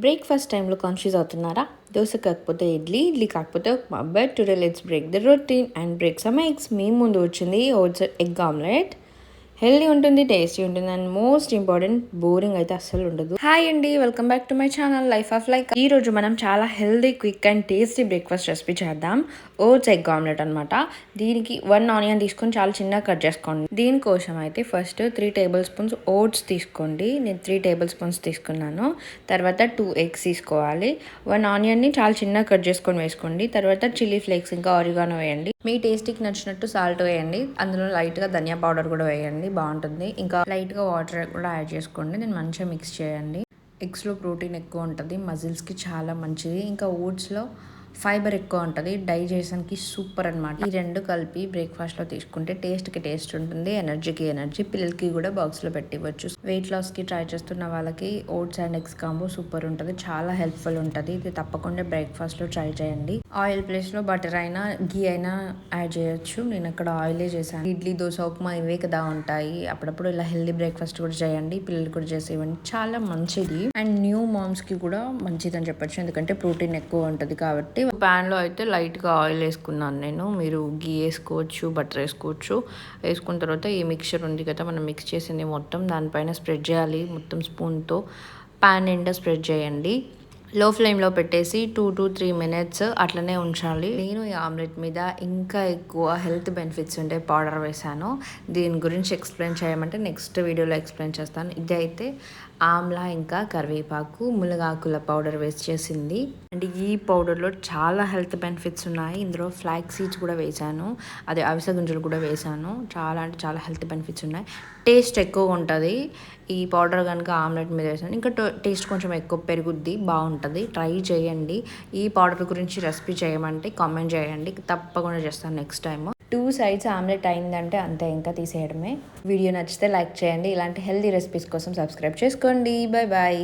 Breakfast టైంలో conscious అవుతున్నారా? దోశ కాకపోతే ఇడ్లీ, ఇడ్లీ కాకపోతే upma. But today let's break the routine and break some eggs. మీ ముందు వచ్చింది ఓట్స్ ఎగ్ ఆమ్లెట్. హెల్దీ ఉంటుంది, టేస్టీ ఉంటుంది అండ్ మోస్ట్ ఇంపార్టెంట్ బోరింగ్ అయితే అస్సలు ఉండదు. హాయ్ అండి, welcome back to my channel life of like. ఈ రోజు మనం చాలా healthy, quick and tasty breakfast recipe చేద్దాం. ఓట్స్ ఎగ్ ఆమ్లెట్ అనమాట. దీనికి 1 ఆనియన్ తీసుకొని చాలా చిన్నగా కట్ చేసుకోండి. దీనికోసం అయితే ఫస్ట్ 3 టేబుల్ స్పూన్స్ ఓట్స్ తీసుకోండి. నేను 3 టేబుల్ స్పూన్స్ తీసుకున్నాను. తర్వాత 2 ఎగ్స్ తీసుకోవాలి. 1 ఆనియన్ని చాలా చిన్నగా కట్ చేసుకొని వేసుకోండి. తర్వాత చిల్లీ ఫ్లేక్స్ ఇంకా ఆరిగానో వేయండి. మీ టేస్ట్కి నచ్చినట్టు సాల్ట్ వేయండి. అందులో లైట్గా ధనియా పౌడర్ కూడా వేయండి, బాగుంటుంది. ఇంకా లైట్గా వాటర్ కూడా యాడ్ చేసుకోండి. నేను మంచిగా మిక్స్ చేయండి. ఎగ్స్లో ప్రోటీన్ ఎక్కువ ఉంటుంది, మజిల్స్కి చాలా మంచిది. ఇంకా ఓట్స్లో ఫైబర్ ఎక్కువ ఉంటుంది, డైజెషన్కి సూపర్ అనమాట. ఈ రెండు కలిపి బ్రేక్ఫాస్ట్లో తీసుకుంటే టేస్ట్కి టేస్ట్ ఉంటుంది, ఎనర్జీకి ఎనర్జీ. పిల్లలకి కూడా బాక్స్లో పెట్టివ్వచ్చు. వెయిట్ లాస్కి ట్రై చేస్తున్న వాళ్ళకి oats and eggs combo super ఉంటుంది, చాలా హెల్ప్ఫుల్ ఉంటుంది. ఇది తప్పకుండా బ్రేక్ఫాస్ట్లో ట్రై చేయండి. ఆయిల్ ప్లేస్లో బటర్ అయినా గీ అయినా యాడ్ చేయొచ్చు. నేను అక్కడ ఆయిలే చేశాను. ఇడ్లీ, దోశ, ఉప్మా ఇవే కదా ఉంటాయి. అప్పుడప్పుడు ఇలా హెల్దీ బ్రేక్ఫాస్ట్ కూడా చేయండి, పిల్లలు కూడా చేసి ఇవ్వండి, చాలా మంచిది. అండ్ న్యూ మామ్స్కి కూడా మంచిది అని చెప్పొచ్చు, ఎందుకంటే ప్రోటీన్ ఎక్కువ ఉంటుంది కాబట్టి. ప్యాన్లో అయితే లైట్గా ఆయిల్ వేసుకున్నాను నేను. మీరు గీ వేసుకోవచ్చు, బటర్ వేసుకోవచ్చు. వేసుకున్న తర్వాత ఈ మిక్చర్ ఉంది కదా, మనం మిక్స్ చేసింది మొత్తం దానిపైన స్ప్రెడ్ చేయాలి. మొత్తం స్పూన్తో ప్యాన్ నిండా స్ప్రెడ్ చేయండి. లో ఫ్లేమ్లో పెట్టేసి 2 to 3 minutes అట్లనే ఉంచాలి. నేను ఈ ఆమ్లెట్ మీద ఇంకా ఎక్కువ హెల్త్ బెనిఫిట్స్ ఉండే పౌడర్ వేసాను. దీని గురించి ఎక్స్ప్లెయిన్ చేయమంటే నెక్స్ట్ వీడియోలో ఎక్స్ప్లెయిన్ చేస్తాను. ఇదైతే ఆమ్లా ఇంకా కరివేపాకు, మునగాకుల పౌడర్ వేసి చేసింది. అండ్ ఈ పౌడర్లో చాలా హెల్త్ బెనిఫిట్స్ ఉన్నాయి. ఇందులో ఫ్లాక్స్ సీడ్స్ కూడా వేసాను, అదే అవిసె గింజలు కూడా వేసాను. చాలా అంటే చాలా హెల్త్ బెనిఫిట్స్ ఉన్నాయి. టేస్ట్ ఎక్కువ ఉంటుంది ఈ పౌడర్ కనుక ఆమ్లెట్ మీద వేసాను. ఇంకా టేస్ట్ కొంచెం ఎక్కువ పెరుగుద్ది, బాగుంటుంది. ట్రై చేయండి. ఈ పౌడర్ గురించి రెసిపీ చేయమంటే కామెంట్ చేయండి, తప్పకుండా చేస్తాను నెక్స్ట్ టైం. 2 sides ఆమ్లెట్ అయిందంటే అంతే, ఇంకా తీసేయడమే. వీడియో నచ్చితే లైక్ చేయండి. ఇలాంటి హెల్దీ రెసిపీస్ కోసం సబ్స్క్రైబ్ చేసుకోండి. Bye bye.